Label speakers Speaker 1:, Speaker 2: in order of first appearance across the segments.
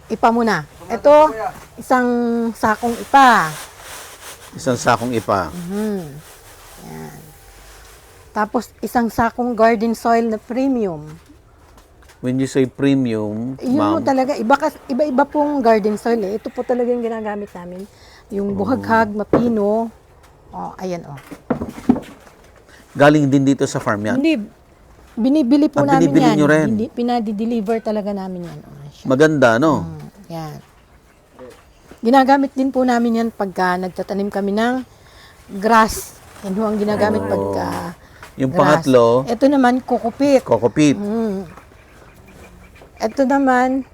Speaker 1: ipa muna. Ito, isang sakong ipa.
Speaker 2: Isang sakong ipa.
Speaker 1: Yan. Tapos, isang sakong garden soil na premium.
Speaker 2: When you say premium,
Speaker 1: Yun mo talaga, iba-iba pong garden soil eh. Ito po talaga yung ginagamit namin. Yung buhaghag, mapino. Oh, ayan oh.
Speaker 2: galing din dito sa farm yan?
Speaker 1: Hindi, binibili po namin
Speaker 2: binibili
Speaker 1: yan.
Speaker 2: nyo rin?
Speaker 1: Pinadi-deliver talaga namin yan. Oh,
Speaker 2: Maganda, no?
Speaker 1: yan. Ginagamit din po namin yan pagka nagtatanim kami ng grass. Yan ho ang ginagamit pagka
Speaker 2: Yung
Speaker 1: grass.
Speaker 2: pangatlo,
Speaker 1: Ito naman, kokopit.
Speaker 2: kokopit.
Speaker 1: Ito naman,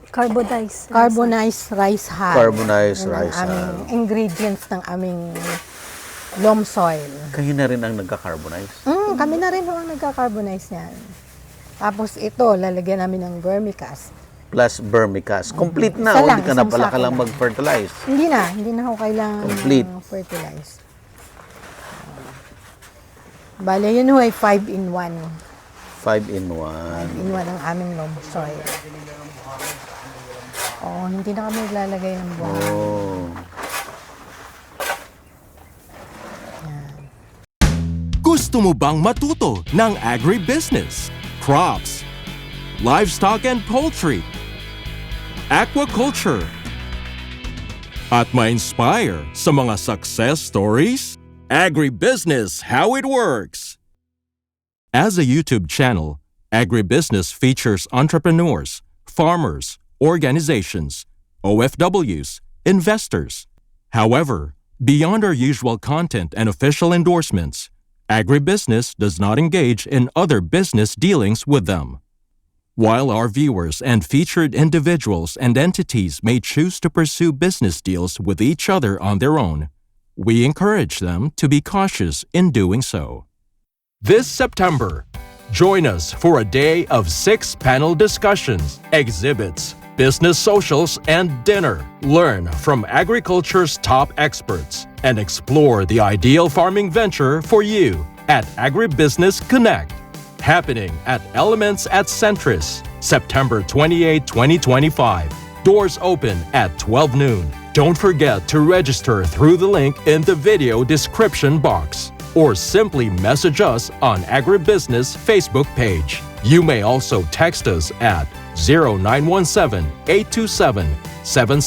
Speaker 3: Carbonized.
Speaker 1: carbonized rice hull.
Speaker 2: Carbonized
Speaker 1: Yan ang
Speaker 2: rice
Speaker 1: aming
Speaker 2: hull.
Speaker 1: ingredients ng aming loam soil.
Speaker 2: Kayo na rin ang nagka-carbonize.
Speaker 1: Kami na rin ho ang nagka-carbonize yan. Tapos ito, lalagyan namin ng vermicast.
Speaker 2: Plus vermicast. Complete na.
Speaker 1: Isa
Speaker 2: O,
Speaker 1: lang,
Speaker 2: hindi ka na
Speaker 1: isang
Speaker 2: pala
Speaker 1: sako
Speaker 2: lang
Speaker 1: lang.
Speaker 2: mag-fertilize.
Speaker 1: Hindi na ho kailangan
Speaker 2: Complete.
Speaker 1: fertilize. Bale, yun ho ay 5-in-1.
Speaker 2: 5-in-1.
Speaker 1: In 1 ang aming loam soil. Oo, hindi na kami naglalagay ng buwan.
Speaker 2: Oh.
Speaker 4: Gusto mo bang matuto ng agribusiness, crops, livestock and poultry, aquaculture, at ma-inspire sa mga success stories? Agribusiness How It Works! As a YouTube channel, Agribusiness features entrepreneurs, farmers, organizations, OFWs, investors. However, beyond our usual content and official endorsements, Agribusiness does not engage in other business dealings with them. While our viewers and featured individuals and entities may choose to pursue business deals with each other on their own, we encourage them to be cautious in doing so. This September, join us for a day of 6 panel discussions, exhibits, business socials, and dinner. Learn from agriculture's top experts and explore the ideal farming venture for you at Agribusiness Connect. Happening at Elements at Centris, September 28, 2025. Doors open at 12 noon. Don't forget to register through the link in the video description box or simply message us on Agribusiness Facebook page. You may also text us at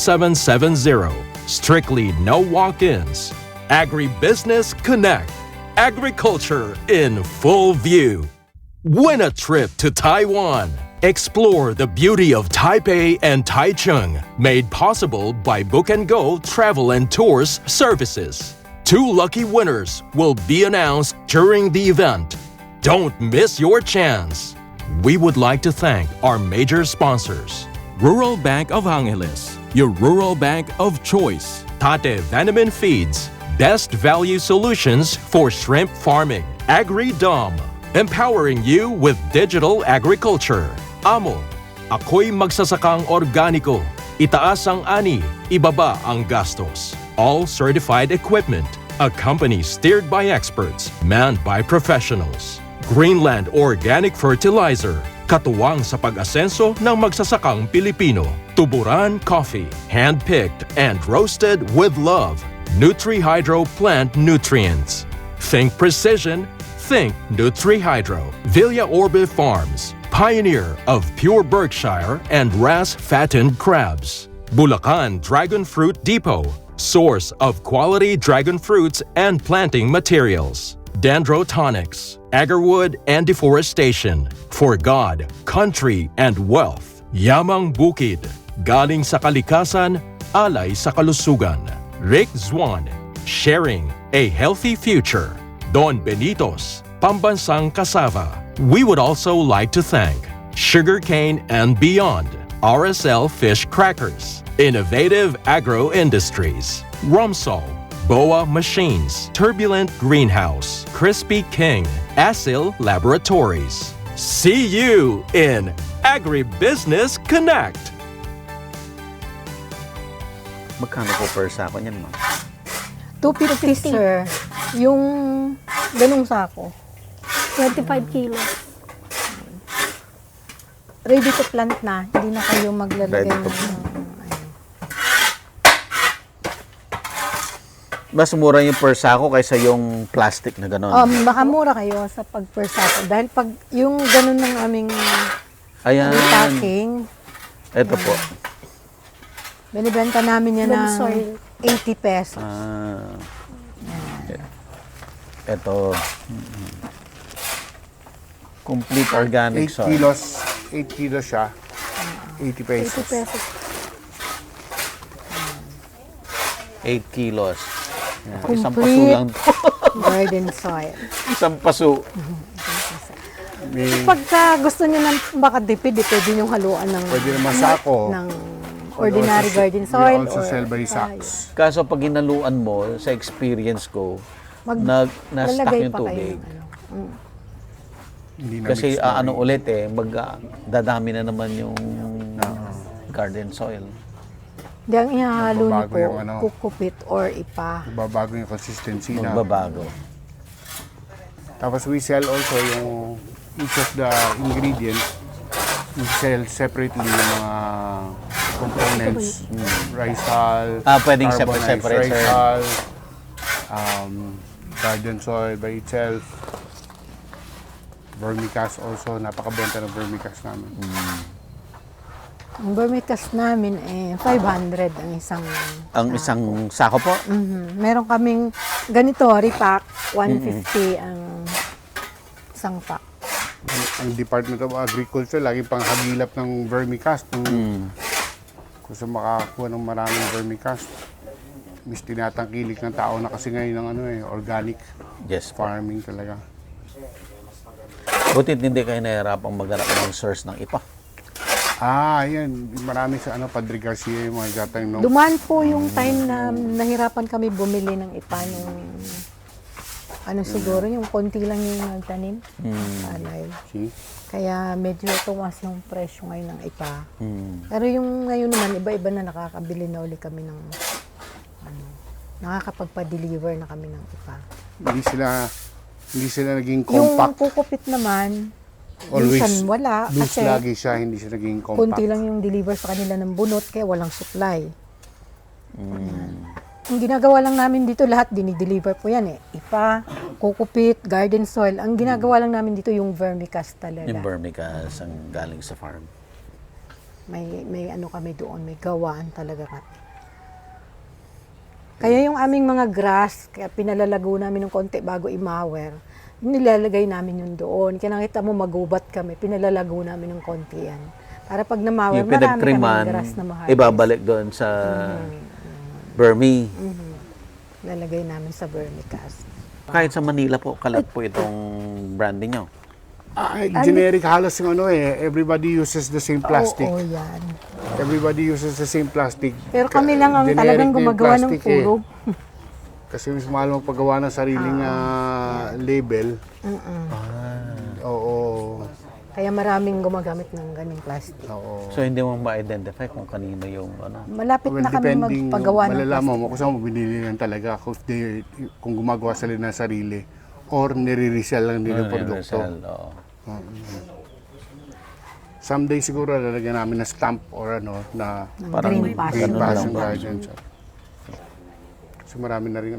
Speaker 4: 0917-827-7770. Strictly no walk-ins. Agribusiness Connect. Agriculture in full view. Win a trip to Taiwan. Explore the beauty of Taipei and Taichung, made possible by Book and Go Travel and Tours Services. 2 lucky winners will be announced during the event. Don't miss your chance. We would like to thank our major sponsors. Rural Bank of Angeles, your rural bank of choice. Tate Vanaman Feeds, best value solutions for shrimp farming. AgriDom, empowering you with digital agriculture. Amo, ako'y magsasakang organiko. Itaas ang ani, ibaba ang gastos. All certified equipment. A company steered by experts, manned by professionals. Greenland Organic Fertilizer. Katuwang sa pag-asenso ng magsasakang Pilipino. Tuburan Coffee. Hand-picked and roasted with love. NutriHydro Plant Nutrients. Think precision. Think NutriHydro. Villa Orbe Farms. Pioneer of pure Berkshire and RAS fattened crabs. Bulacan Dragon Fruit Depot. Source of quality dragon fruits and planting materials. Dendrotonics. Agarwood and Deforestation. For God, Country, and Wealth. Yamang Bukid. Galing sa kalikasan, alay sa kalusugan. Rick Zwan. Sharing a healthy future. Don Benitos. Pambansang Cassava. We would also like to thank Sugarcane and Beyond, RSL Fish Crackers, Innovative Agro Industries, Rumsol, Boa Machines, Turbulent Greenhouse, Crispy King, Asil Laboratories. See you in Agribusiness Connect!
Speaker 2: Magkano po per sako niyan, ma'am?
Speaker 1: 250, sir. Yung ganung sako.
Speaker 3: 25 kilos.
Speaker 1: Ready to plant na. Hindi na kayo maglalagay
Speaker 2: Ready to
Speaker 1: ng
Speaker 2: Mas mura yung per sako kaysa yung plastic na gano'n.
Speaker 1: Makamura kayo sa pag-persako. Dahil pag yung ganun ng aming
Speaker 2: Ayan.
Speaker 1: packing,
Speaker 2: Ito po.
Speaker 1: binibenta namin yan
Speaker 3: Loam
Speaker 1: ng
Speaker 3: soil.
Speaker 1: 80 pesos.
Speaker 2: Ito. Complete organic
Speaker 5: 8
Speaker 2: soil.
Speaker 5: kilos. 8 kilos siya. 80 pesos.
Speaker 3: 80 pesos.
Speaker 2: 8 kilos. Yan. Isang paso
Speaker 1: Complete.
Speaker 2: lang to.
Speaker 1: Garden soil.
Speaker 2: Isang paso.
Speaker 5: May,
Speaker 1: Pagka gusto nyo ng makadipid, pwede nyo haluan ng,
Speaker 5: pwede naman sako.
Speaker 1: ng ordinary
Speaker 5: Also,
Speaker 1: garden
Speaker 5: we
Speaker 1: soil.
Speaker 5: also
Speaker 1: or
Speaker 5: sell by
Speaker 1: tayo.
Speaker 5: sacks.
Speaker 2: Kaso pag hinaluan mo, sa experience ko, na-stuck
Speaker 1: Lalagay
Speaker 2: yung
Speaker 1: pa kayo
Speaker 2: tubig.
Speaker 1: ng ano.
Speaker 5: Hindi na
Speaker 2: Kasi
Speaker 5: mix na
Speaker 2: ano
Speaker 5: rin.
Speaker 2: ulit dadami na naman yung garden soil.
Speaker 1: Hindi, ang ihahalo nyo
Speaker 5: Magbabago
Speaker 1: po,
Speaker 5: yung ano.
Speaker 1: kukupit or ipa.
Speaker 5: Babago yung consistency na.
Speaker 2: Magbabago.
Speaker 5: Tapos we sell also yung each of the ingredients. We sell separately yung mga components. Rice hull,
Speaker 2: Pwedeng
Speaker 5: carbonized
Speaker 2: separate,
Speaker 5: rice
Speaker 2: sir.
Speaker 5: hull, garden soil by itself. Vermicast also, napakabenta ng vermicast namin.
Speaker 1: Ang vermicast namin 500 ang isang.
Speaker 2: Ang isang sako po,
Speaker 1: Meron kaming ganito, repack, 150 ang isang pack.
Speaker 5: Ang Department of Agriculture, lagi pang hagilap ng vermicast. Kung sa makakuha ng maraming vermicast, mis tinatangkilik ng tao na kasi ngayon ng organic
Speaker 2: yes po.
Speaker 5: farming talaga.
Speaker 2: Butit hindi kayo nahihirapang maghanap ng source ng ipa.
Speaker 5: Yan. Marami sa Padre Garcia yung mga gatang no.
Speaker 1: Dumaan po yung time na nahirapan kami bumili ng ipa nung siguro, yung konti lang yung nagtanim. Alay.
Speaker 5: See?
Speaker 1: Kaya medyo tumas ng presyo ngayon ng ipa. Pero yung ngayon naman, iba-iba na nakakabili na uli kami ng nakakapagpa-deliver na kami ng ipa.
Speaker 5: Hindi sila naging
Speaker 1: Yung
Speaker 5: compact.
Speaker 1: kukupit naman,
Speaker 5: Always
Speaker 1: minsan wala.
Speaker 5: loose
Speaker 1: Kasi
Speaker 5: lagi siya, hindi siya naging compact.
Speaker 1: konti lang yung deliver sa kanila ng bunot, kaya walang supply. Ang ginagawa lang namin dito, lahat dinideliver po yan Ipa, kukupit, garden soil. Ang ginagawa lang namin dito yung vermicast talaga.
Speaker 2: Yung vermicast ang galing sa farm.
Speaker 1: May ano kami doon, may gawaan talaga kami. Kaya yung aming mga grass, kaya pinalalago namin ng konti bago imawer, nilalagay namin yun doon. Kaya nakita mo magubat kami, pinalalago namin ng konti yan. Para pag namawer,
Speaker 2: Yung
Speaker 1: marami kami
Speaker 2: pinagtriman,
Speaker 1: grass na mahal.
Speaker 2: ibabalik doon sa Burmi.
Speaker 1: Lalagay namin sa vermicast.
Speaker 2: Kahit sa Manila po, kalat po itong branding nyo.
Speaker 5: Generic halos yung everybody uses the same plastic.
Speaker 1: Oo, yan.
Speaker 5: Everybody uses the same plastic.
Speaker 1: Pero kami lang ang
Speaker 5: Generic
Speaker 1: talagang
Speaker 5: na yung
Speaker 1: gumagawa ng
Speaker 5: plastic,
Speaker 1: puro.
Speaker 5: Kasi mas mahal magpagawa ng sariling label. Oo.
Speaker 1: Kaya maraming gumagamit ng ganyung plastic.
Speaker 5: Oo.
Speaker 2: So hindi mo ma-identify kung kanino yung ano.
Speaker 1: Malapit na kami
Speaker 5: depending,
Speaker 1: magpagawa ng
Speaker 5: malalaman
Speaker 1: plastic.
Speaker 5: mo kung saan mo binili yan talaga. Kung gumagawa sila ng sarili or nire-resell lang nila yung produkto.
Speaker 2: Universal, oo.
Speaker 5: Someday siguro lalagyan namin na stamp or na
Speaker 2: Parang
Speaker 1: green pass.
Speaker 5: green
Speaker 2: ganun
Speaker 5: pass
Speaker 2: lang
Speaker 5: yung
Speaker 2: ba?
Speaker 5: garden. Kasi marami na rin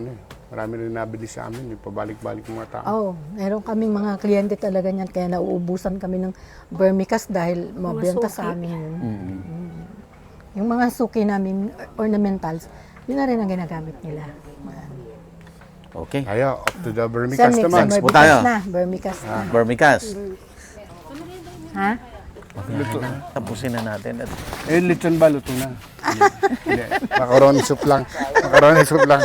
Speaker 5: marami rin nabili sa amin, pabalik-balik yung mga tao.
Speaker 1: Oh, meron kaming mga kliyente talaga niyan kaya nauubusan kami ng vermicast dahil mabenta
Speaker 3: suki.
Speaker 1: sa amin yun. Yung mga suki namin, ornamentals, yun na rin ang ginagamit nila.
Speaker 2: Okay.
Speaker 5: Kaya, up to the
Speaker 1: Sa
Speaker 5: vermicast
Speaker 1: next
Speaker 5: naman.
Speaker 1: na
Speaker 2: po tayo.
Speaker 1: vermicast na.
Speaker 2: Vermicast.
Speaker 1: Ha?
Speaker 2: Tapusin na natin.
Speaker 5: Lechon ba? Luto na. Hindi. Macaroni soup lang. Macaroni soup lang.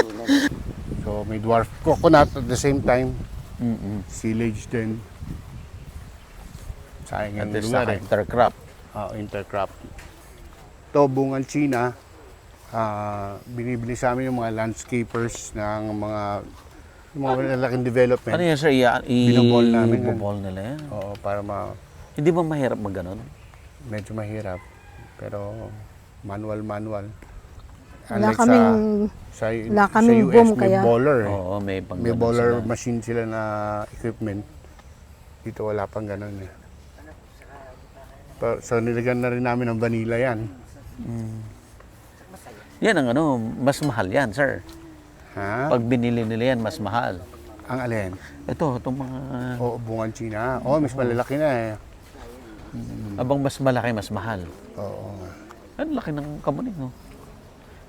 Speaker 5: So, may dwarf coconut at the same time. Silage din. Sayang
Speaker 2: At
Speaker 5: yung
Speaker 2: least
Speaker 5: lugar
Speaker 2: sa intercrop.
Speaker 5: intercrop. Ito, bungal China. Binibili sa amin yung mga landscapers ng mga malalaking development.
Speaker 2: Ano yun, sir?
Speaker 5: Binoball namin yan.
Speaker 2: Binoball nila yan.
Speaker 5: Oo, para
Speaker 2: Hindi ba mahirap mag-ganon?
Speaker 5: medyo mahirap. Pero manual.
Speaker 1: Wala
Speaker 5: Unlike
Speaker 1: kaming, wala
Speaker 5: sa
Speaker 1: kaming
Speaker 5: US,
Speaker 1: boom,
Speaker 5: may
Speaker 1: kaya
Speaker 5: baller eh.
Speaker 2: Oo, may pang
Speaker 5: May
Speaker 2: ganon
Speaker 5: baller
Speaker 2: sila.
Speaker 5: machine sila na equipment. Dito wala pang ganun eh. So nilagyan na rin namin ng vanilla yan.
Speaker 2: Yan ang ano, mas mahal yan, sir.
Speaker 5: Ha?
Speaker 2: Pag binili nila yan, mas mahal.
Speaker 5: Ang alin?
Speaker 2: Ito, itong mga...
Speaker 5: Oo, bungan China. Oo, mas malalaki na eh.
Speaker 2: Abang mas malaki, mas mahal.
Speaker 5: Oo.
Speaker 2: Ang laki ng kamuning, no?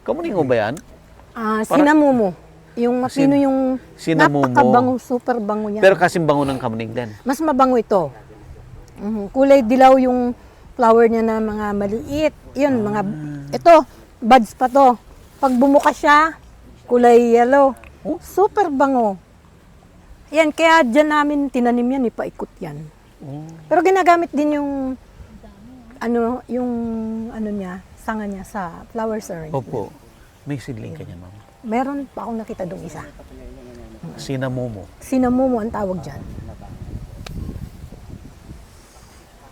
Speaker 2: Kamuning mo ba yan?
Speaker 1: Sinamumo. Yung mapino yung
Speaker 2: Sinamumo.
Speaker 1: napakabango, super bango niya.
Speaker 2: Pero kasing bango ng kamuning din.
Speaker 1: Mas mabango ito. Kulay dilaw yung flower niya na mga maliit. Yun, mga, ito, buds pa to. Pag bumuka siya, kulay yellow. Super bango. Yan, kaya dyan namin tinanim yan, ipaikot yan. Pero ginagamit din yung, niya, sanga niya sa flowers arrangement.
Speaker 2: Opo. May seedling ka niya, ma'am.
Speaker 1: Meron pa akong nakita doon isa.
Speaker 2: Sinamumo.
Speaker 1: Sinamumo ang tawag dyan.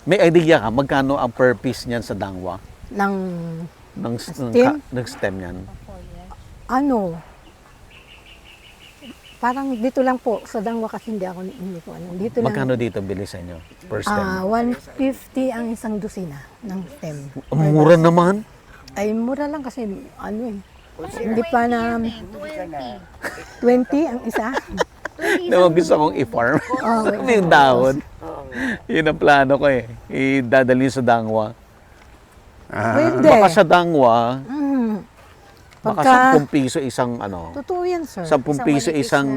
Speaker 2: May idea ka, magkano ang per piece niyan sa dangwa?
Speaker 1: Ng,
Speaker 2: Ng stem niyan?
Speaker 1: Parang dito lang po, sa Dangwa kasi hindi ko Dito lang.
Speaker 2: Magkano dito bili sa inyo? Per stem?
Speaker 1: 150 ang isang dosina ng stem.
Speaker 2: Ang mura naman.
Speaker 1: Ay, mura lang kasi hindi pa na 20 ang isa.
Speaker 2: Naman gusto kong i-farm. Ano yung dahon? Yun ang plano ko eh. Idadalhin sa dangwa.
Speaker 1: Pwede.
Speaker 2: Baka sa dangwa, baka
Speaker 1: Pagka,
Speaker 2: 10 piso isang
Speaker 1: totoo yan, sir.
Speaker 2: 10 piso isang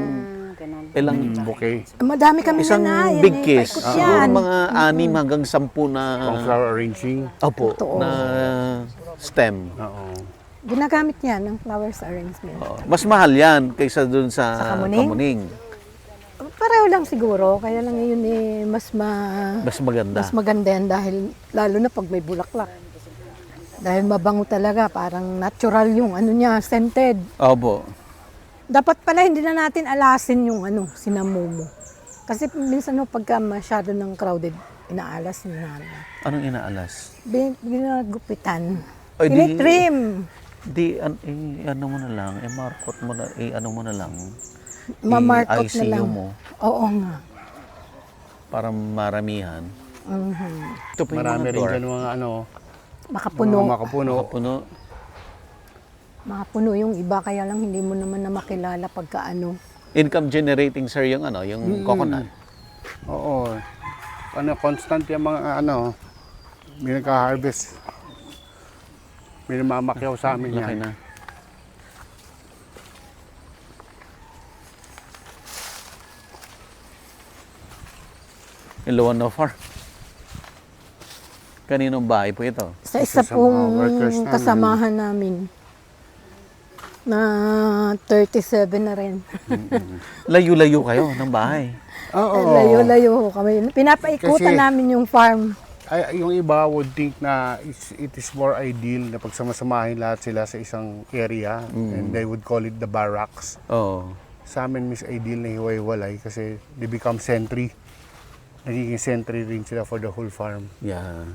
Speaker 2: ilang
Speaker 5: Bouquet.
Speaker 1: Madami kami
Speaker 2: isang
Speaker 1: na yan.
Speaker 2: big kiss.
Speaker 1: Paikot
Speaker 2: Siguro
Speaker 1: yan.
Speaker 2: mga 6 hanggang 10 na
Speaker 5: Pang flower arranging.
Speaker 2: opo,
Speaker 1: Totoo.
Speaker 2: na stem.
Speaker 5: Oo.
Speaker 1: Ginagamit yan ng flowers arrangement.
Speaker 2: Mas mahal yan kaysa dun sa
Speaker 1: Sa kamuning?
Speaker 2: kamuning.
Speaker 1: Pareho lang siguro, kaya lang yun mas
Speaker 2: Mas maganda.
Speaker 1: yan dahil lalo na pag may bulaklak. Dahil mabango talaga, parang natural yung niya, scented.
Speaker 2: Opo.
Speaker 1: Dapat pala hindi na natin alasin yung sinamumo. Kasi minsan pagka masyado ng crowded, inaalas na.
Speaker 2: Anong inaalas?
Speaker 1: Ginagupitan.
Speaker 2: Ay,
Speaker 1: Tinitrim.
Speaker 2: ano mo na lang, markot mo na, ano mo na lang.
Speaker 1: Mamarkot na
Speaker 2: ICU
Speaker 1: lang.
Speaker 2: mo
Speaker 1: Oo nga.
Speaker 2: para maramihan. Ito po yung
Speaker 5: Marami
Speaker 2: mga
Speaker 5: rin
Speaker 2: dwarf.
Speaker 5: dyan mga
Speaker 1: Makapuno.
Speaker 5: mga makapuno.
Speaker 2: Puno.
Speaker 1: Makapuno yung iba, kaya lang hindi mo naman na makilala pagka
Speaker 2: Income generating sir yung yung coconut.
Speaker 5: Oo. Constant yung mga may nagka-harvest. May namamakyaw sa amin
Speaker 2: Laki
Speaker 5: yan.
Speaker 2: na. Ilawan na far. Kaninong bahay po ito?
Speaker 1: Sa isa
Speaker 5: Isa sa mga
Speaker 1: pong
Speaker 5: workers namin.
Speaker 1: kasamahan namin na 37 na rin.
Speaker 2: Layo-layo kayo ng bahay.
Speaker 5: Oo.
Speaker 1: Layo-layo kami. Pinapaikutan
Speaker 5: Kasi-
Speaker 1: namin yung farm.
Speaker 5: Ay, yung iba would think na it is more ideal na pagsamasamahin lahat sila sa isang area and they would call it the barracks.
Speaker 2: Oo.
Speaker 5: Sa amin, mas ideal na hiwa-hiwalay kasi they become sentry. Nagiging sentry rin sila for the whole farm.
Speaker 2: Yeah.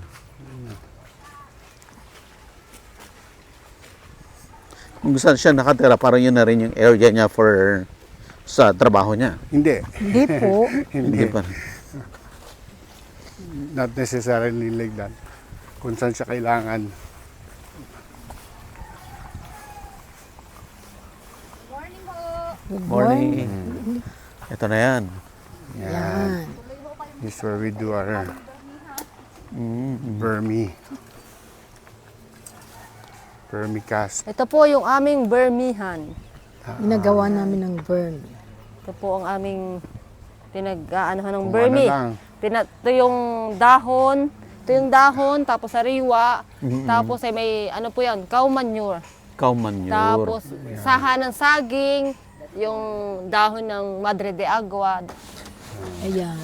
Speaker 2: Kung saan siya nakatira, parang yun na rin yung area niya sa trabaho niya.
Speaker 5: Hindi.
Speaker 1: Hindi po.
Speaker 2: Hindi pa.
Speaker 5: Not necessarily like that. Kung saan siya kailangan.
Speaker 1: Good
Speaker 2: Morning. Ito na yan.
Speaker 1: Yan.
Speaker 5: This is where we do our vermicast.
Speaker 6: Ito po yung aming bermihan.
Speaker 1: Ginagawa namin ng burn.
Speaker 6: Ito po ang aming pinag-aanohan ng
Speaker 5: Kung
Speaker 6: bermi.
Speaker 5: ano lang.
Speaker 6: Ito yung dahon, tapos sariwa, tapos ay may ano po yan, cow manure.
Speaker 2: Cow manure.
Speaker 6: Tapos saha ng saging, yung dahon ng madre de agua.
Speaker 1: Ayan.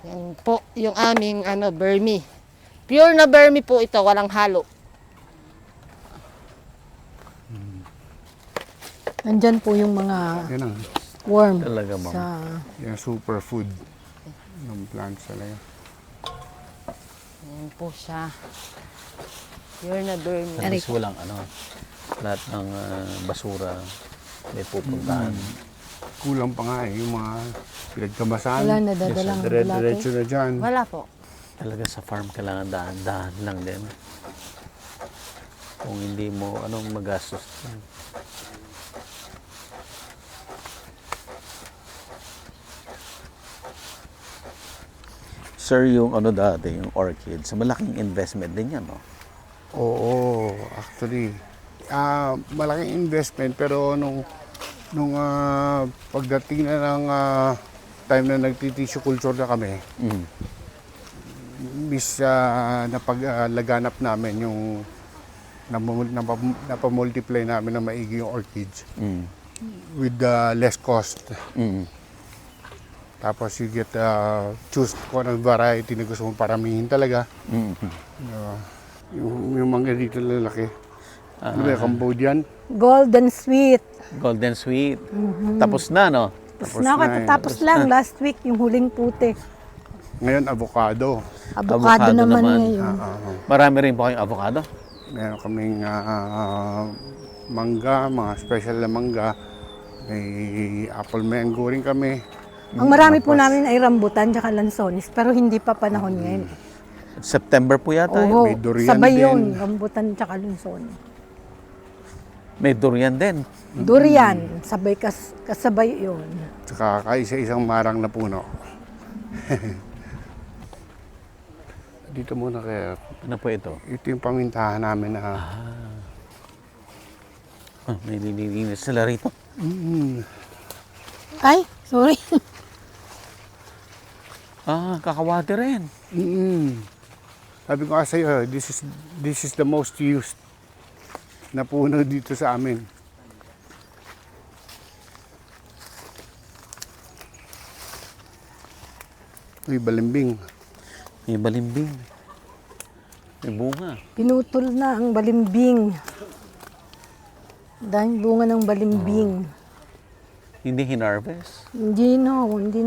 Speaker 6: Yan po yung aming bermi. Pure na bermi po ito, walang halo.
Speaker 1: Nandyan po yung mga
Speaker 5: Yan ang
Speaker 1: worm
Speaker 2: Talaga, ma'am.
Speaker 1: sa
Speaker 5: yung superfood ng plants talaga.
Speaker 6: Yan po siya. Pure na bermi.
Speaker 2: At least walang lahat ng basura may pupuntahan.
Speaker 5: kulang pa nga eh, yung mga pinagkamasan.
Speaker 1: Wala na, dadalang
Speaker 5: Dire-diretso na dyan.
Speaker 6: Wala po.
Speaker 2: Talaga sa farm kailangan dahan-dahan lang din. Kung hindi mo, anong magastos din. Sir, yung ano dati, yung orchids, malaking investment din yan, no?
Speaker 5: Oo, actually. Malaking investment pero nung pagdating na ng time na nagtitissue culture na kami,
Speaker 2: Mm.
Speaker 5: napaglaganap namin yung napamultiply namin na maigi yung orchids
Speaker 2: Mm.
Speaker 5: with less cost.
Speaker 2: Mm.
Speaker 5: Tapos you get choose kung anong variety na gusto mong paramihin talaga.
Speaker 2: Mm.
Speaker 5: Yung mga dito lalaki. Ano ba, Cambodian?
Speaker 1: Golden sweet.
Speaker 2: Golden sweet. Tapos na, no?
Speaker 1: Tapos na, katatapos lang. Last week, yung huling puti.
Speaker 5: Ngayon, avocado.
Speaker 1: Avocado naman ngayon.
Speaker 2: Marami rin po kayong avocado.
Speaker 5: Meron kaming mangga, mga special na mangga. May apple mango rin kami.
Speaker 1: Ang marami po namin ay rambutan tsaka lansones, pero hindi pa panahon ngayon.
Speaker 2: September po yata.
Speaker 1: Oo,
Speaker 5: may durian
Speaker 1: sabay
Speaker 5: din.
Speaker 1: yun, rambutan tsaka lansones.
Speaker 2: May durian din.
Speaker 1: Durian, sabay kasabay yun.
Speaker 5: Tsaka kaisa-isang marang na puno. Dito muna kaya.
Speaker 2: Ano po ito?
Speaker 5: Ito yung pamintahan namin na
Speaker 2: May nililinis sila rito.
Speaker 1: Ay, sorry.
Speaker 2: Kakawate rin.
Speaker 5: Sabi ko nga sa'yo, this is the most used na puno dito sa amin. Uy, balimbing.
Speaker 2: May balimbing. May bunga.
Speaker 1: Pinutol na ang balimbing. Dahil bunga ng balimbing.
Speaker 2: Hindi hinarvest.
Speaker 1: Hindi na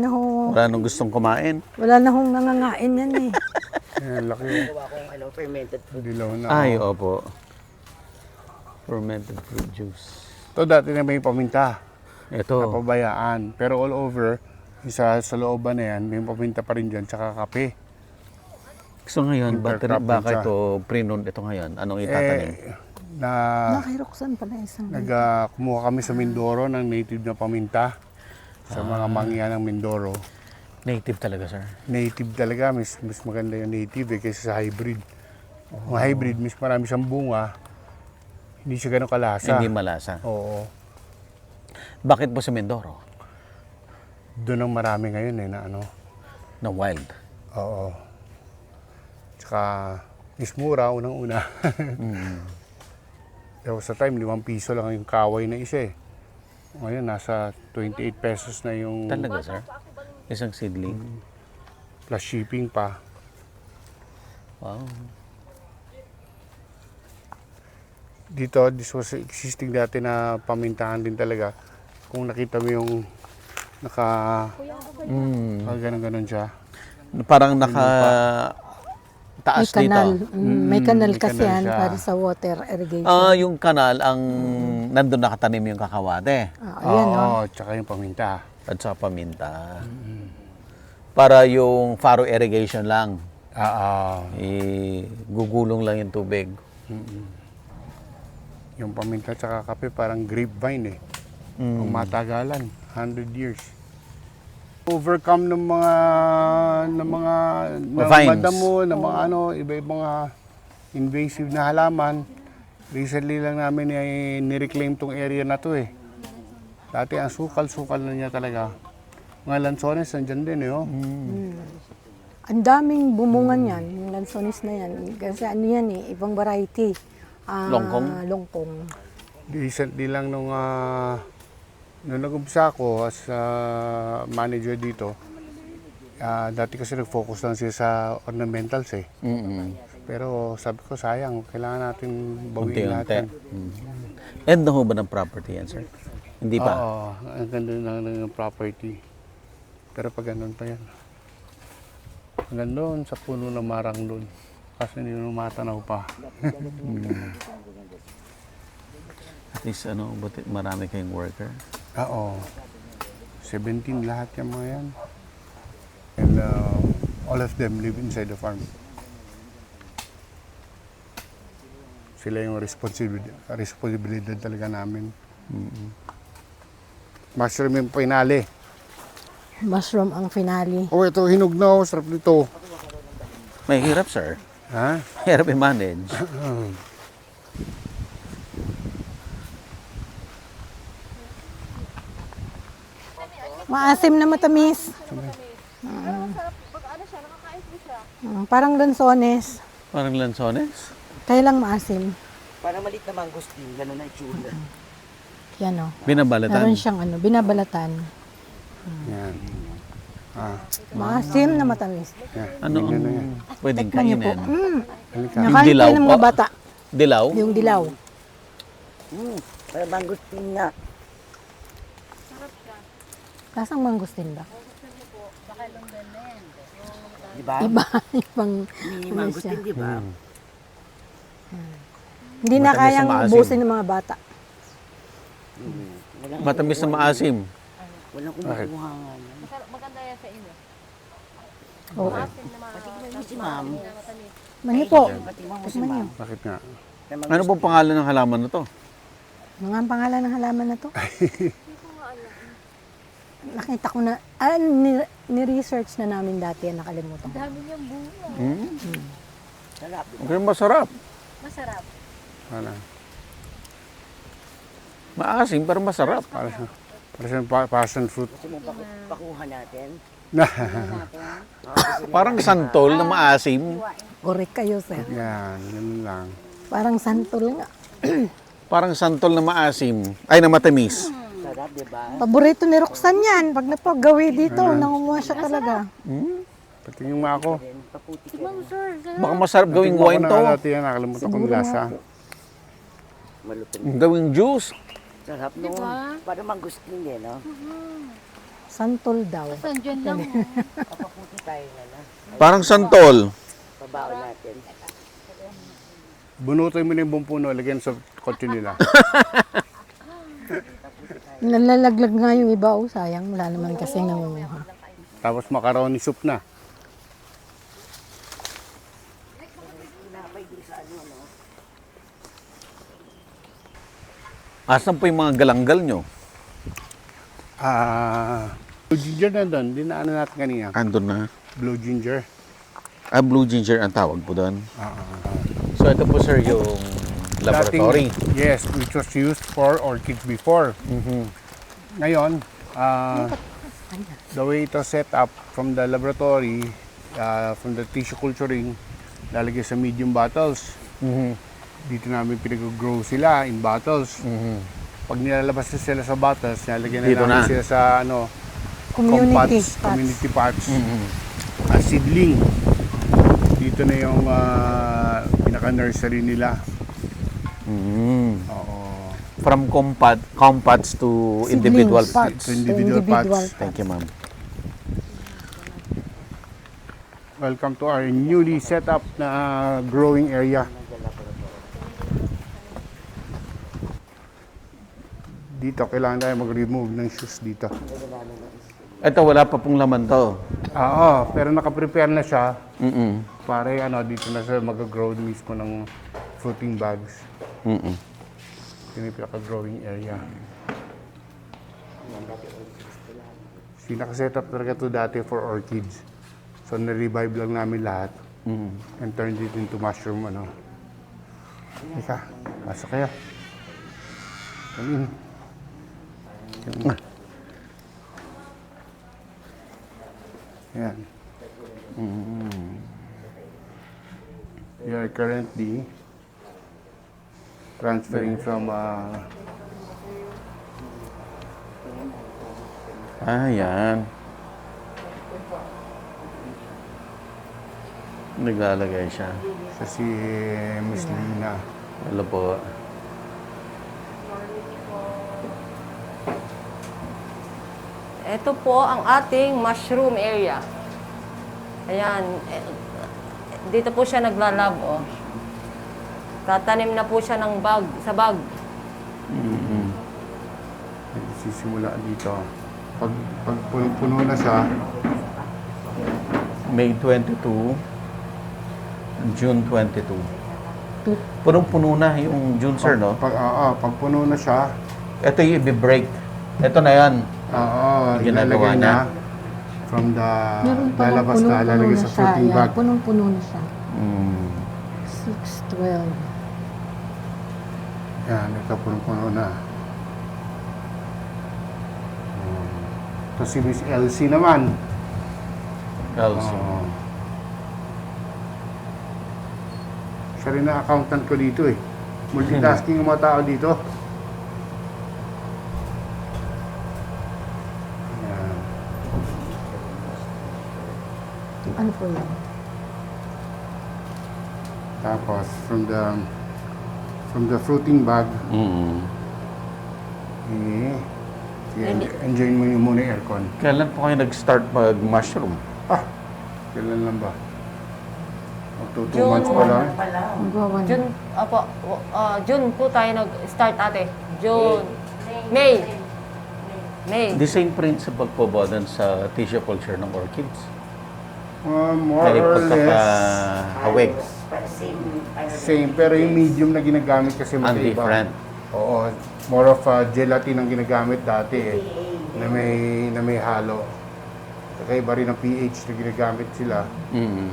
Speaker 1: ho.
Speaker 2: Wala nung gustong kumain.
Speaker 1: Wala na hong nangangain yan eh.
Speaker 5: Ayan, laki.
Speaker 6: Fermented.
Speaker 5: Dilaw na.
Speaker 2: Ay, opo. Fermented fruit juice.
Speaker 5: Ito dati na may paminta.
Speaker 2: Ito.
Speaker 5: Napabayaan. Pero all over, isa sa looban na yan, may paminta pa rin dyan, tsaka kape.
Speaker 2: So ngayon,
Speaker 5: Intercrop din
Speaker 2: baka
Speaker 5: siya.
Speaker 2: ito, pre-noon ito ngayon. Anong itatanim?
Speaker 1: Nakahiroksan pala isang
Speaker 5: Kumuha kami sa Mindoro ng native na paminta. Sa mga mangya ng Mindoro.
Speaker 2: Native talaga, sir.
Speaker 5: Native talaga, mas maganda yung native kaysa sa hybrid. Yung hybrid, mas marami siyang bunga, hindi siya ganun kalasa.
Speaker 2: Hindi malasa.
Speaker 5: Oo.
Speaker 2: Bakit po sa Mindoro?
Speaker 5: Doon ang marami ngayon
Speaker 2: Na wild.
Speaker 5: Oo. Tsaka, is mura, unang-una. Pero sa time, 5 piso lang yung kaway na isa eh. Ngayon, nasa 28 pesos na yung
Speaker 2: Talaga, sir? Isang seedling.
Speaker 5: plus shipping pa.
Speaker 2: Wow.
Speaker 5: Dito, this was existing dati na pamintahan din talaga. Kung nakita mo yung ganun-ganun siya.
Speaker 2: Parang taas
Speaker 1: may kanal.
Speaker 2: dito.
Speaker 1: May kanal
Speaker 5: may
Speaker 1: kasi
Speaker 5: kanal
Speaker 1: yan
Speaker 5: siya.
Speaker 1: para sa water irrigation.
Speaker 2: Yung kanal, ang nandun nakatanim yung kakawate.
Speaker 1: Ayan,
Speaker 5: Oo, tsaka yung paminta.
Speaker 2: At saka paminta. Para yung faro irrigation lang. Gugulong lang yung tubig.
Speaker 5: Yung paminta tsaka kape parang grapevine eh. Kung matagalan, 100 years. Overcome ng mga
Speaker 2: Vines.
Speaker 5: madamo, ng mga iba-ibang mga invasive na halaman. Recently lang namin ni-reclaim tong area na to eh. Dati ang sukal-sukal na niya talaga. Mga lansones nandyan din eh. Oh.
Speaker 1: Ang daming bumungan yan, yung lansones na yan. Kasi ano yan eh, ibang variety.
Speaker 2: Longkong?
Speaker 1: Longkong.
Speaker 5: Recently lang nung nag-umpisa ako as manager dito, dati kasi nag-focus lang siya sa ornamentals eh. Pero sabi ko sayang, kailangan natin bawiin natin.
Speaker 2: And na ho ba ng property yan, sir? Hindi pa?
Speaker 5: Oo, ang ganda ng property. Pero pag ganun pa yan. Hanggang doon, sa puno ng marang doon. Kasi hindi naman matanaw pa.
Speaker 2: At least, buti marami kayong worker.
Speaker 5: Oo. 17 lahat yung mga yan. And all of them live inside the farm. Sila yung responsibilidad talaga namin. Mushroom yung pinali.
Speaker 1: Mushroom ang finale.
Speaker 5: Oh, ito hinog na. Oh, sarap nito.
Speaker 2: May hirap, sir.
Speaker 5: Ha?
Speaker 2: Hirap i-manage.
Speaker 1: Maasim na matamis. Parang lansones.
Speaker 2: Parang lansones.
Speaker 1: Kaya lang maasim.
Speaker 7: Para malit na mangosteen, gano'n na itsura.
Speaker 1: Yan o.
Speaker 2: Binabalatan.
Speaker 1: Meron siyang binabalatan.
Speaker 5: Yan.
Speaker 1: Maasim na matamis.
Speaker 5: Yan.
Speaker 2: Ano
Speaker 5: Tingnan na
Speaker 2: ang
Speaker 5: yan.
Speaker 2: pwedeng
Speaker 1: Tikman niyo po.
Speaker 2: kainin?
Speaker 5: Halika.
Speaker 1: Nakain
Speaker 2: dilaw
Speaker 1: kayo ng
Speaker 2: po?
Speaker 1: mga bata.
Speaker 2: Dilaw?
Speaker 1: Yung dilaw.
Speaker 7: Para mangosteen na.
Speaker 1: Lasang mangustin ba?
Speaker 7: Di ba?
Speaker 1: Iba. Ibang
Speaker 7: Mini
Speaker 1: ano
Speaker 7: mangosteen,
Speaker 1: siya.
Speaker 7: di ba?
Speaker 1: Hindi na
Speaker 2: Matamis
Speaker 1: kayang
Speaker 2: na maasim.
Speaker 1: ubusin ng mga bata.
Speaker 2: Matamis na maasim.
Speaker 7: Walang kumukuha nga.
Speaker 1: Oo.
Speaker 7: Patigman mo si ma'am.
Speaker 1: Mani po.
Speaker 7: Patigman mo si
Speaker 1: Tikman niyo.
Speaker 7: ma'am.
Speaker 5: Bakit nga?
Speaker 2: Ano pong pangalan ng halaman na to?
Speaker 1: Ano nga ang pangalan ng halaman na to? Nakita ko na, ni-research na namin dati, nakalimutan ko.
Speaker 7: Sarap.
Speaker 2: Okay, masarap.
Speaker 5: Ano?
Speaker 2: Maasim, pero masarap.
Speaker 5: Para sa passion fruit.
Speaker 7: Gusto mo pakuha natin?
Speaker 2: Parang santol na maasim.
Speaker 1: Correct kayo, sir.
Speaker 5: Yan, ganun lang.
Speaker 1: Parang santol nga.
Speaker 2: Parang santol na maasim. Ay, na matamis.
Speaker 7: Sarap, di ba?
Speaker 1: Paborito ni Roxanne yan. Pag napagawi dito, nangunguha siya talaga.
Speaker 5: Patingin mo ako.
Speaker 7: Paputi ka rin.
Speaker 2: Baka masarap gawing
Speaker 5: Patingin mo ako
Speaker 2: wine
Speaker 5: ng
Speaker 2: to.
Speaker 5: dati yan, nakalimutan ko ng lasa.
Speaker 7: Malupin.
Speaker 2: Gawing juice.
Speaker 7: Sarap noon. Para mangosteen din, no?
Speaker 1: Santol daw.
Speaker 7: Papaputi tayo na na.
Speaker 2: Parang santol.
Speaker 7: Pabaon natin.
Speaker 5: Bunutin mo na yung buong puno, lagyan sa kotse nila.
Speaker 1: Nalalaglag nga yung iba. Oh, sayang. Wala naman kasi nangunguha.
Speaker 5: Tapos macaroni soup na.
Speaker 2: Asan po yung mga galanggal nyo?
Speaker 5: Blue ginger na doon. Dinaanan natin kanina.
Speaker 2: Andun na.
Speaker 5: Blue ginger.
Speaker 2: Blue ginger ang tawag po doon. So ito po sir yung laboratory.
Speaker 5: Yes, which was used for orchids before. Ngayon, the way ito set up from the laboratory, from the tissue culturing, lalagay sa medium bottles. Dito namin pinag-grow sila in bottles. Pag nilalabas na sila sa bottles, nilalagay na
Speaker 2: Dito
Speaker 5: namin
Speaker 2: na.
Speaker 5: sila sa
Speaker 1: Community
Speaker 5: compots,
Speaker 1: pots.
Speaker 5: community pots. Seedling. Dito na yung pinaka-nursery nila. Oo.
Speaker 2: From compots to individual
Speaker 1: Seedlings.
Speaker 2: pots.
Speaker 5: To individual pots.
Speaker 2: Thank you, ma'am.
Speaker 5: Welcome to our newly set up na growing area. Dito, kailangan tayo mag-remove ng shoes dito.
Speaker 2: Ito, wala pa pong laman to.
Speaker 5: Oo, pero nakaprepare na siya.
Speaker 2: Mm-mm.
Speaker 5: Para dito na siya mag-grow mismo ng fruiting bags.
Speaker 2: Mm-mm.
Speaker 5: Ito yung pinaka-growing area. Naka-set up talaga ito dati for orchids. So, na-revive lang namin lahat. And turned it into mushroom, Ika, pasok kayo. Come in. Yan. We are currently transferring from
Speaker 2: Yan. Naglalagay siya.
Speaker 5: sa si Miss Lina.
Speaker 2: Hello po.
Speaker 8: Ito po ang ating mushroom area. Ayan. Dito po siya naglalab, oh. Tatanim na po siya ng bag, sa bag.
Speaker 5: Sisimula dito. Pag puno na siya,
Speaker 2: May 22, June 22. Punong-puno na yung June, sir, no?
Speaker 5: pag puno na siya,
Speaker 2: Ito yung i-break. Ito na yan. Ginagawa
Speaker 5: ilalagay
Speaker 2: niya.
Speaker 5: na from the
Speaker 1: Meron pa
Speaker 5: lalabas na,
Speaker 1: punong-puno
Speaker 5: lalagay
Speaker 1: na
Speaker 5: sa
Speaker 1: siya.
Speaker 5: fruiting
Speaker 1: Yan,
Speaker 5: bag.
Speaker 1: punong-puno na siya.
Speaker 2: Mm.
Speaker 1: 612.
Speaker 5: Yan, ito punong-puno na. Tapos si Miss Elsie naman.
Speaker 2: Elsie.
Speaker 5: Siya rin na accountant ko dito eh. Multitasking yung mga tao dito. Yan.
Speaker 1: Ano po yan?
Speaker 5: Tapos from the fruiting bag,
Speaker 2: Mm.
Speaker 5: enjoy mo yung muna yung aircon.
Speaker 2: Kailan po kayo nag-start mag-mushroom?
Speaker 5: Kailan lang ba? Magto 2
Speaker 8: June
Speaker 5: months pa lang.
Speaker 1: Magwawan.
Speaker 8: June, June po tayo nag-start ate. June. May.
Speaker 2: The same principle po ba dun sa tissue culture ng orchids?
Speaker 5: More
Speaker 2: May
Speaker 5: or less,
Speaker 2: pagkakahawig.
Speaker 5: same. Pero yung medium na ginagamit kasi
Speaker 2: Ang
Speaker 5: magkaiba.
Speaker 2: different.
Speaker 5: Oo. More of gelatin ang ginagamit dati eh. Na may halo. Kakaiba rin ang pH na ginagamit sila.
Speaker 2: Mm.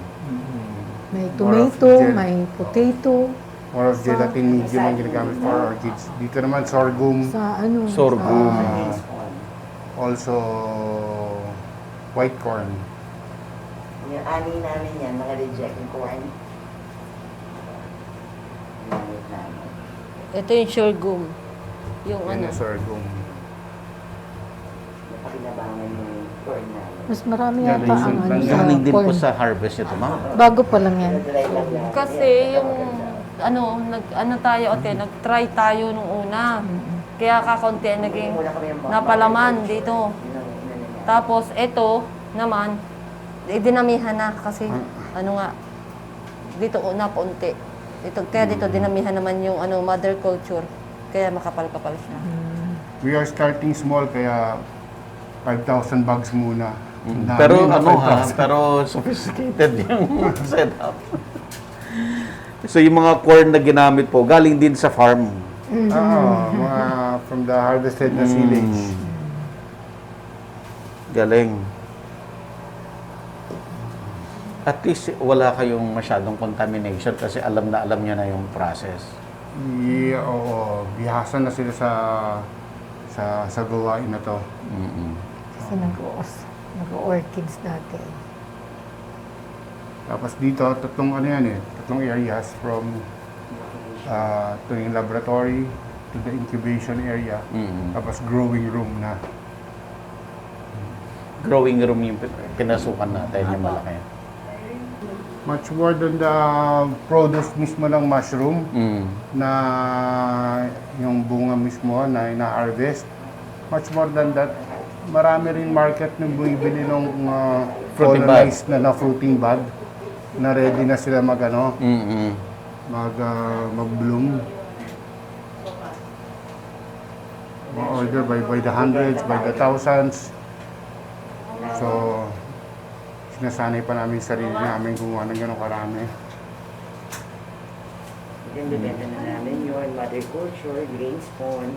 Speaker 1: May
Speaker 5: More of
Speaker 1: tomato,
Speaker 5: gel.
Speaker 1: may potato,
Speaker 5: More of gelatin medium ang ginagamit for orchids. Dito naman sorghum.
Speaker 1: sa ano?
Speaker 2: Sorghum.
Speaker 5: Also white corn.
Speaker 7: Yung ani namin yan, mga rejecting corn. Ginamit namin.
Speaker 8: Ito yung sorghum. Yung
Speaker 5: Yan
Speaker 8: ano.
Speaker 5: yung sorghum.
Speaker 7: Napakinabangan yung corn namin.
Speaker 1: Mas marami
Speaker 5: Yan,
Speaker 1: yata ang ano sa
Speaker 2: Galing din po
Speaker 1: corn.
Speaker 2: sa harvest nito, ma'am.
Speaker 1: Bago pa lang yan.
Speaker 7: Dry lang namin.
Speaker 8: Kasi yung tayo ate, nag-try tayo nung una. Kaya kakonti naging napalaman dito. Tapos ito naman, dinamihan na kasi ano nga, dito na paunti. Kaya dito dinamihan naman yung mother culture. Kaya makapal-kapal siya.
Speaker 5: We are starting small kaya 5,000 bags muna. Ang dami
Speaker 2: Pero
Speaker 5: na, 5,000.
Speaker 2: pero sophisticated yung setup. So yung mga corn na ginamit po, galing din sa farm.
Speaker 5: Mga from the harvested na silage.
Speaker 2: Galing. At least wala kayong masyadong contamination kasi alam niyo na yung process.
Speaker 5: Yeah, oo. Bihasan na sila sa gawain na to.
Speaker 1: Kasi nag-orchids dati.
Speaker 5: Tapos dito, tatlong areas from to yung laboratory to the incubation area. Tapos growing room na.
Speaker 2: Growing room yung pinasukan natin, yung malaki.
Speaker 5: Much more than the produce mismo ng mushroom na yung bunga mismo na ina-harvest. Much more than that, marami rin market na bumibili ng
Speaker 2: Fruiting
Speaker 5: colonized na fruiting bag na ready na sila mag-bloom. Ma-order by the hundreds, by the thousands. So, sinasanay pa namin sarili namin gumawa ng ganong karami.
Speaker 7: Binibenta na namin yun, mother culture, grain spawn.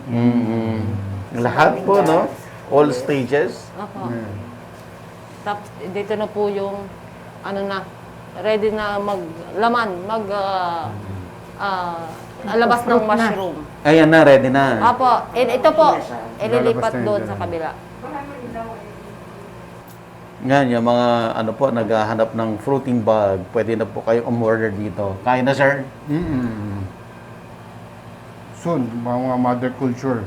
Speaker 2: Lahat po, no? All stages.
Speaker 8: Opo. Tapos dito na po yung ready na maglaman, alabas ng
Speaker 1: Fruit na.
Speaker 8: mushroom.
Speaker 2: Ayan na, ready na.
Speaker 8: Apo, ito po, ililipat
Speaker 5: Lalabas na yun
Speaker 8: doon
Speaker 5: dyan.
Speaker 8: sa kabila.
Speaker 2: Yan, yung mga naghahanap ng fruiting bag, pwede na po kayo umorder dito. Kaya na, sir?
Speaker 5: Soon, mga mother culture.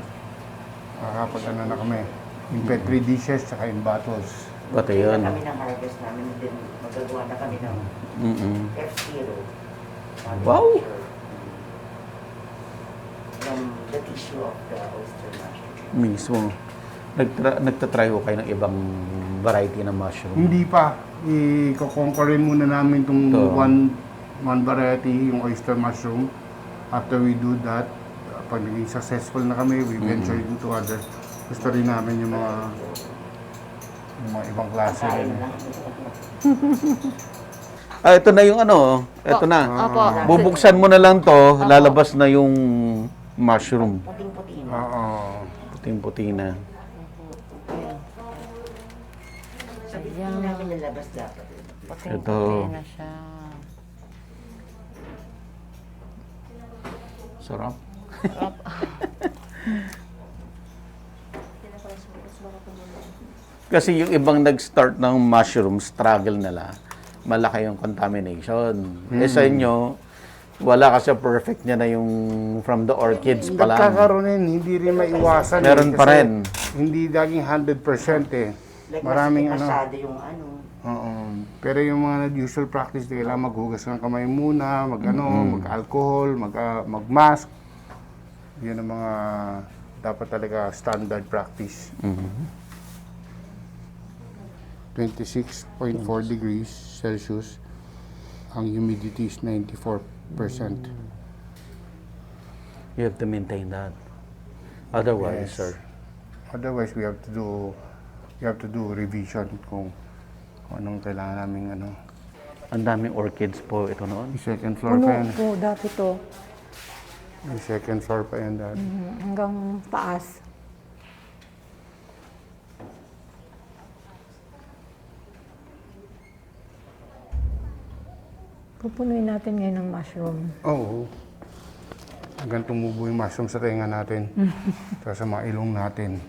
Speaker 5: Kapag na kami. In petri dishes, saka in bottles.
Speaker 2: Pati yun.
Speaker 7: Kami ng harvest namin, din magagawa na kami ng F0.
Speaker 2: Wow!
Speaker 7: From the tissue of the oyster mushroom.
Speaker 2: Mismo. Nagtatry ko kayo ng ibang variety ng mushroom.
Speaker 5: Hindi pa. I-conquerin muna namin itong
Speaker 2: Ito.
Speaker 5: one variety, yung oyster mushroom. After we do that, pag naging successful na kami, we venture into other. Gusto rin namin yung mga Mga ibang klase rin.
Speaker 2: Ito na yung ano, ito na.
Speaker 8: Opo.
Speaker 2: Bubuksan mo na lang to, lalabas na yung mushroom.
Speaker 7: Puting-puti na.
Speaker 5: Oo.
Speaker 2: Puting-puti na.
Speaker 7: Sabi din namin lalabas dapat.
Speaker 2: Ito.
Speaker 8: na siya.
Speaker 2: Sarap. Kasi yung ibang nag-start ng mushroom, struggle nila. Malaki yung contamination. Eh sa inyo, wala kasi perfect niya na yung from the orchids pa lang.
Speaker 5: Nagkakaroon din, hindi rin maiwasan.
Speaker 2: Meron pa
Speaker 5: kasi
Speaker 2: rin.
Speaker 5: Hindi laging 100% eh.
Speaker 7: Like,
Speaker 5: Maraming
Speaker 7: masyado yung ano.
Speaker 5: Oo. Pero yung mga usual practice, kailangan maghugas ng kamay muna, mag-alcohol, mag-mask. Yun ang mga dapat talaga standard practice. 26.4 degrees Celsius. Ang humidity is 94%.
Speaker 2: You have to maintain that. Otherwise,
Speaker 5: Yes.
Speaker 2: sir.
Speaker 5: Otherwise, we have to do revision kung anong kailangan namin ano.
Speaker 2: Ang daming orchids po ito noon.
Speaker 5: Yung second floor
Speaker 1: Puno
Speaker 5: pa yan.
Speaker 1: po dati to.
Speaker 5: Yung second floor pa yan dati.
Speaker 1: Hanggang taas. Pupunuin natin ngayon ng mushroom.
Speaker 5: Oo. Hanggang tumubo yung mushroom sa tenga natin. Sa mga ilong natin.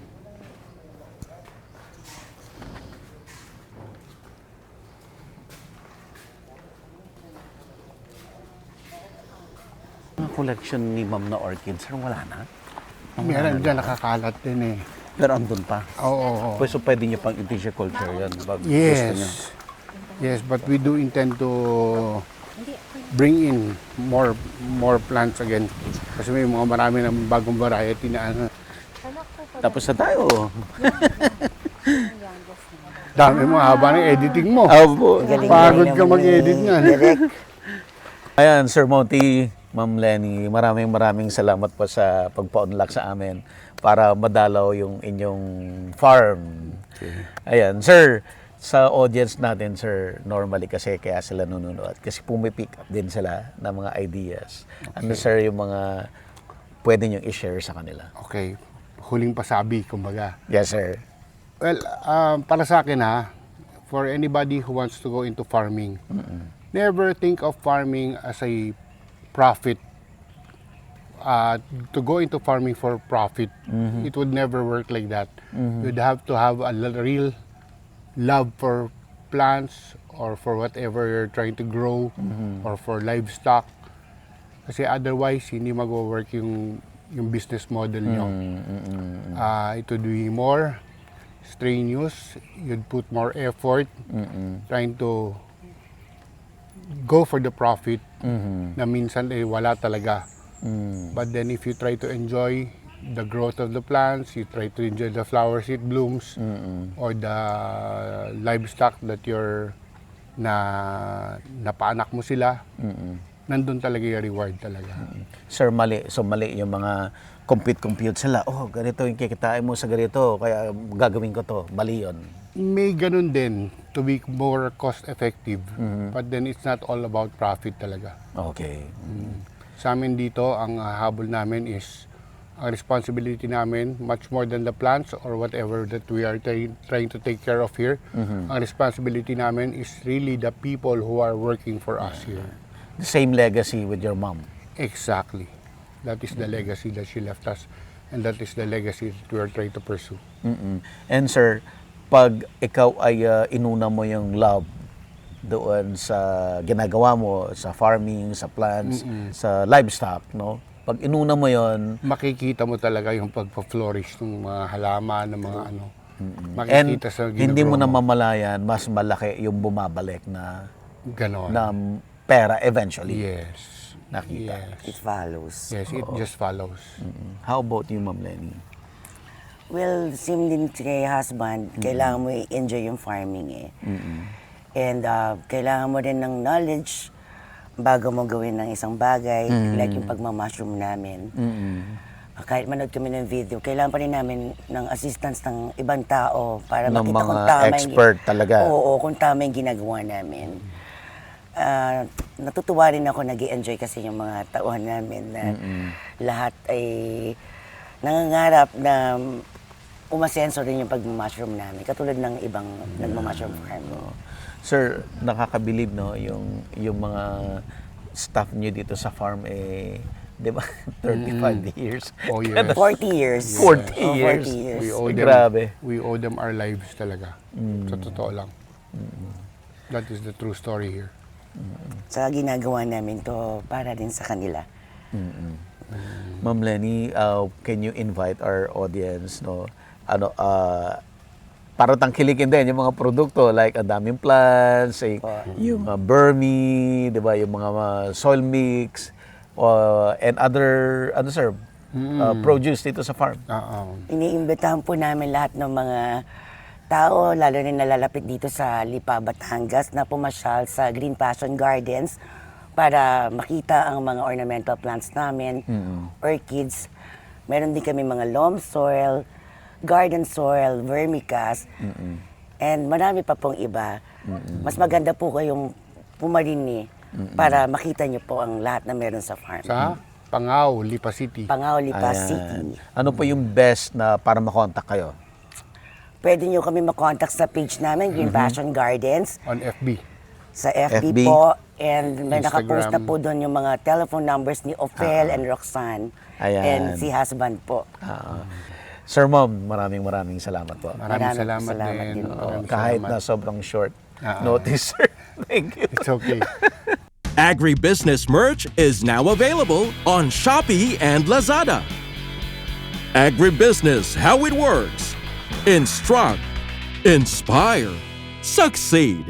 Speaker 2: Mga collection ni ma'am na orchids, sir, wala na.
Speaker 5: Meron dyan nakakalat din eh.
Speaker 2: Pero andun pa.
Speaker 5: Oo.
Speaker 2: Pwede so pwede niyo pang i-tissue culture yan. Pag gusto niyo.
Speaker 5: Yes. Yes, but we do intend to bring in more plants again. Kasi may mga marami ng bagong variety na ano.
Speaker 2: Tapos na tayo.
Speaker 5: Dami mo, haba ng editing mo.
Speaker 2: Opo.
Speaker 5: Pagod ka mag-edit nga.
Speaker 2: Ayan, Sir Monty, Ma'am Lenny, maraming salamat po sa pagpa-unlock sa amin para madalaw yung inyong farm. Ayan, sir, sa audience natin, sir, normally kasi kaya sila nanonood kasi pumipick up din sila ng mga ideas. Ano, sir, yung mga pwede nyo i-share sa kanila?
Speaker 5: Okay. Huling pasabi, kumbaga.
Speaker 2: Yes, sir.
Speaker 5: Well, para sa akin for anybody who wants to go into farming, never think of farming as a profit. To go into farming for profit, it would never work like that. You'd have to have a real love for plants or for whatever you're trying to grow or for livestock. Kasi otherwise, hindi mag-work yung business model nyo. It would be more strenuous. You'd put more effort trying to go for the profit na minsan wala talaga. But then if you try to enjoy the growth of the plants, you try to enjoy the flowers it blooms, or the livestock that you're napaanak mo sila, nandun talaga yung reward talaga.
Speaker 2: Sir, mali. So, mali yung mga compute sila. Oh, ganito yung kikitain mo sa ganito, kaya gagawin ko to. Mali yun.
Speaker 5: May ganun din to be more cost effective, but then it's not all about profit talaga.
Speaker 2: Okay.
Speaker 5: Sa amin dito, ang habol namin is ang responsibility namin, much more than the plants or whatever that we are trying to take care of here. Ang responsibility namin is really the people who are working for us here.
Speaker 2: The same legacy with your mom.
Speaker 5: Exactly. That is the legacy that she left us, and that is the legacy that we are trying to pursue.
Speaker 2: And sir, pag ikaw ay inuna mo yung love doon sa ginagawa mo, sa farming, sa plants, sa livestock, no? Pag inuna mo yon,
Speaker 5: Makikita mo talaga yung pagpa-flourish ng mga halaman, ng mga ano.
Speaker 2: and
Speaker 5: Makikita sa
Speaker 2: hindi mo
Speaker 5: ginagawa
Speaker 2: namamalayan, mas malaki yung bumabalik na
Speaker 5: Ganon.
Speaker 2: pera eventually.
Speaker 5: Yes.
Speaker 2: Nakita.
Speaker 5: Yes.
Speaker 7: It follows.
Speaker 5: Yes, it just follows.
Speaker 2: How about you, Ma'am Lenny?
Speaker 7: Well, same din kay husband, kailangan mo i-enjoy yung farming eh. And kailangan mo din ng knowledge bago mo gawin ng isang bagay, like yung pagmamashroom namin. kahit manood kami ng video, kailangan pa rin namin ng assistance ng ibang tao para
Speaker 2: Ng
Speaker 7: makita kung
Speaker 2: mga
Speaker 7: tama
Speaker 2: expert talaga.
Speaker 7: Oo, kung tama yung ginagawa namin. Natutuwa rin ako, nag-enjoy kasi yung mga tauhan namin na lahat ay nangangarap na umasenso rin yung pag-mushroom namin, katulad ng ibang nagma-mushroom farm.
Speaker 2: Sir, nakakabilib, no, yung mga staff niyo dito sa farm, di ba, 35 years.
Speaker 5: Oh, yes.
Speaker 7: 40 years.
Speaker 2: 40
Speaker 7: Oh,
Speaker 2: years.
Speaker 7: 40 years.
Speaker 2: Grabe.
Speaker 5: We owe them our lives talaga. Sa totoo lang. That is the true story here.
Speaker 7: Saka ginagawa namin to para din sa kanila.
Speaker 2: Ma'am Lenny, can you invite our audience, no? Para tangkilikin din yung mga produkto like ang daming plants, yung Burmy, 'di ba, yung mga soil mix, and other sir, produce dito sa farm.
Speaker 7: Iniimbitahan po namin lahat ng mga tao, lalo na nalalapit dito sa Lipa, Batangas, na pumasyal sa Green Passion Gardens para makita ang mga ornamental plants namin, orchids. Meron din kami mga loam soil, garden soil, vermicast, and marami pa pong iba. Mas maganda po kayong pumarini para makita niyo po ang lahat na meron sa farm.
Speaker 5: Sa Pangaw, Lipa City.
Speaker 7: Pangaw, Lipa
Speaker 2: Ayan.
Speaker 7: City.
Speaker 2: Ano po yung best na para makontak kayo?
Speaker 7: Pwede niyo kami makontak sa page namin, Green Passion Gardens,
Speaker 5: On FB.
Speaker 7: sa FB,
Speaker 2: FB.
Speaker 7: po. And may nakapost na
Speaker 5: Instagram.
Speaker 7: po doon yung mga telephone numbers ni Ophel and Roxanne.
Speaker 2: Ayan.
Speaker 7: And si husband po.
Speaker 2: Sir Mom, maraming salamat po.
Speaker 5: Maraming
Speaker 7: Salamat
Speaker 5: salamat
Speaker 7: din
Speaker 5: din.
Speaker 7: po.
Speaker 5: Maraming
Speaker 2: Kahit
Speaker 5: salamat.
Speaker 2: na sobrang short notice, sir. Thank you.
Speaker 5: It's okay.
Speaker 4: Agribusiness merch is now available on Shopee and Lazada. Agribusiness, how it works. Instruct, inspire, succeed.